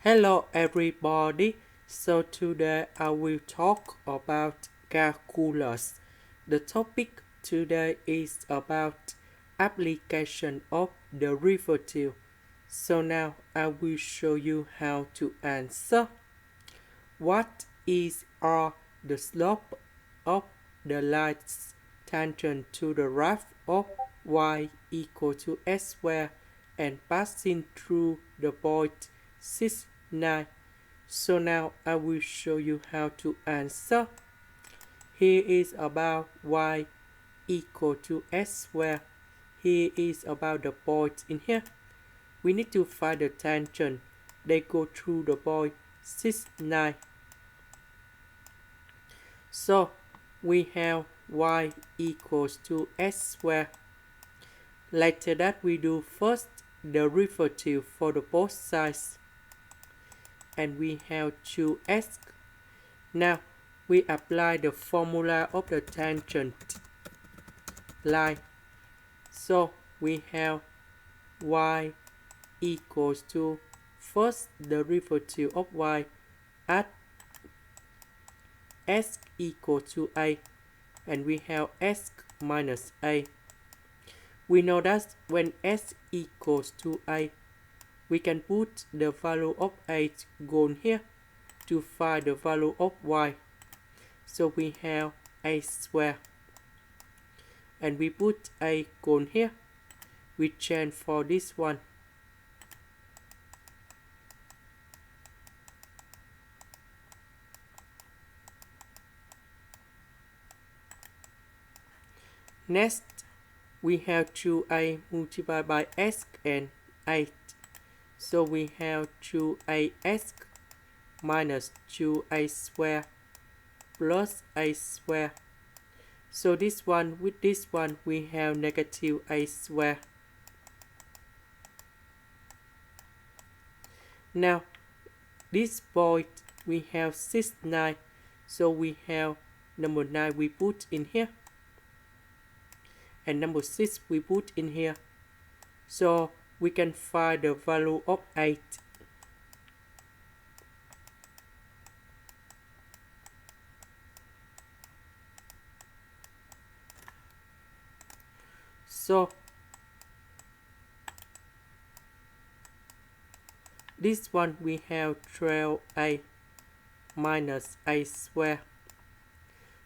Hello everybody. So today I will talk about calculus. The topic today is about application of derivative. So now I will show you how to answer. What is the slope of the line's tangent to the graph of y equal to s squared and passing through the point 6, 9. So now I will show you how to answer. Here is about y equal to s squared. Here is about the point in here. We need to find the tangent. They go through the point 6, 9. So we have y equals to s squared. Later that we do first derivative for the both sides. And we have 2s. Now we apply the formula of the tangent line. So we have y equals to first derivative of y at s equal to a, and we have s minus a. We know that when s equals to a, we can put the value of a gone here to find the value of y. So we have a squared, and we put a gone here. We change for this one. Next, we have 2a multiplied by s and 8. So we have 2as minus 2a squared plus a squared. So this one with this one we have negative a squared. Now this point we have 6, 9. So we have number 9 we put in here. And number 6 we put in here. So we can find the value of 8. So this one we have 12a minus a squared.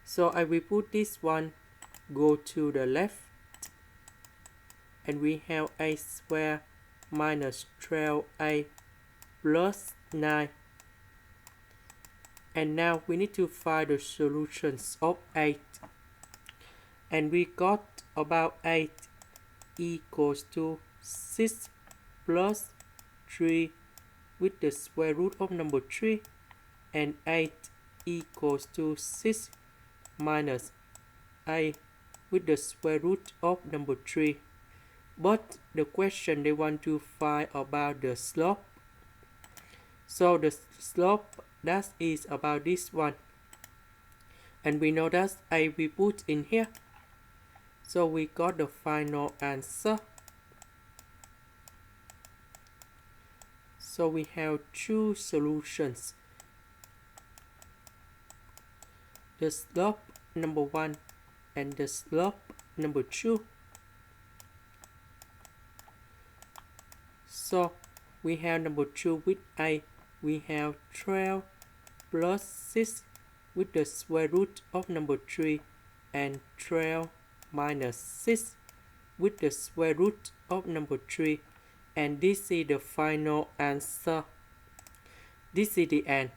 So I will put this one go to the left, and we have a squared minus 12a plus 9. And now we need to find the solutions of 8. And we got about 8 equals to 6 plus 3 with the square root of number 3, and 8 equals to 6 minus a with the square root of number 3. But the question they want to find about the slope. So the slope that is about this one. And we know that a we put in here. So we got the final answer. So we have two solutions. The slope number 1 and the slope number 2. So we have number 2 with a, we have 12 plus 6 with the square root of number 3, and 12 minus 6 with the square root of number 3. And this is the final answer. This is the end.